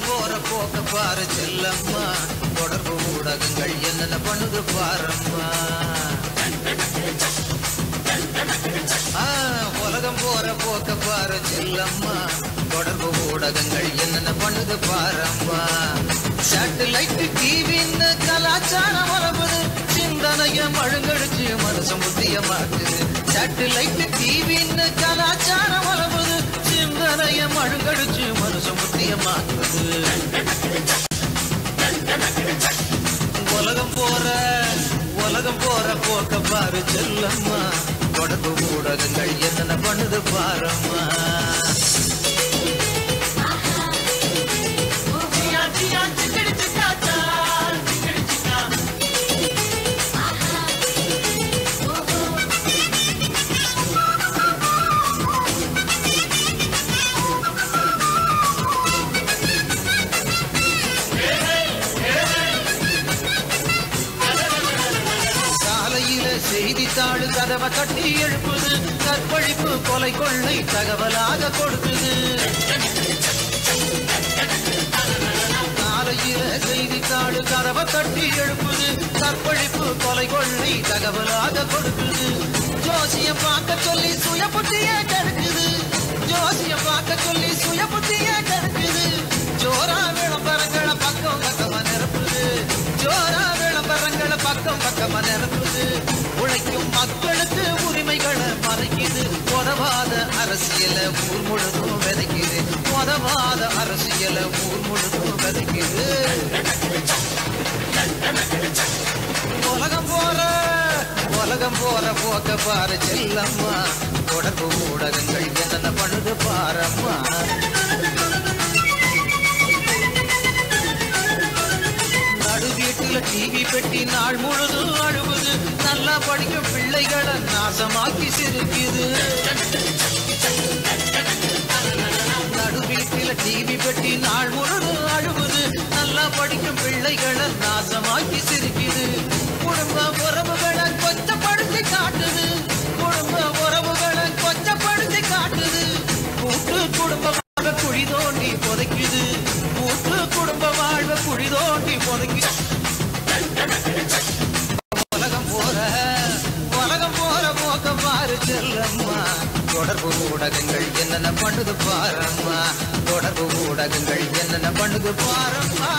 போற போக்க பாரு செல்லம்மா தொடர்பு ஊடகங்கள் என்னென்ன பண்ணுது பாரம்மா உலகம் போற போக்க பாரு செல்லம்மா தொடர்பு ஊடகங்கள் என்னென்ன பண்ணுது பாரம்மா சேட்டலைட் டிவின்னு கலாச்சாரம் வளர்வது சிந்தனைய மழுங்கடிச்சு மனசு முத்திய மாட்டுது சேட்டலைட் டிவின்னு கலாச்சாரம் வளர்வது சிந்தனைய மழுங்கடிச்சு மனசு முத்திய மாட்டுது உலகம் போற போக்க பாரு செல்லம்மா தொடர்பு ஊடகங்கள் என்னென்ன பண்ணுது பாரம்மா செய்தித்தாள் கதவை தட்டி எழுப்புது கற்பழிப்பு கொலை கொள்ளை தகவலாக கொடுக்குது காலையில செய்தித்தாள் கதவை தட்டி எழுப்புது கற்பழிப்பு கொலை கொள்ளை தகவலாக கொடுக்குது ஜோசியம் பார்க்க சொல்லி சுய புத்திய கெடுக்குது ஜோசியம் பார்க்க சொல்லி சுய புத்திய கெடுக்குது ஜோரா விளம்பரங்களை பக்கம் பக்கமா நிரப்புது ஜோரா விளம்பரங்களை பக்கம் பக்கமா நிரப்புது உழைக்கும் மக்களுக்கு உரிமைகளை மறைக்குது உதவாத அரசியல ஊர் முழுதும் விதைக்குது உதவாத அரசியல ஊர் முழுதும் விதைக்குது உலகம் போற போக்க பாரு செல்லம்மா தொடர்பு ஊடகங்கள் என்னென்ன பண்ணுது பாரம்மா வீட்டுல டிவி பெட்டி நாள் முழுதும் அழுவுது நல்லா படிக்கும் பிள்ளைகளை நாசமாக்கி சிரிக்குது நடு வீட்டுல டிவி பெட்டி நாள் முழுதும் அழுவுது நல்லா படிக்கும் பிள்ளைகளை நாசமாக்கி சிரிக்குது குடும்ப உறவுகளை கொச்சப்படுத்தி காட்டுது குடும்ப உறவுகளை கொச்சப்படுத்தி காட்டுது கூட்டு குடும்ப குழி தோண்டி புதைக்குது கூட்டு குடும்ப வாழ்வ குழி தோண்டி புதைக்குது உலகம் போற போக்க பாரு செல்லம்மா தொடர்பு ஊடகங்கள் என்னென்ன பண்ணுது பாரம்மா தொடர்பு ஊடகங்கள் என்னென்ன பண்ணுது பாரம்மா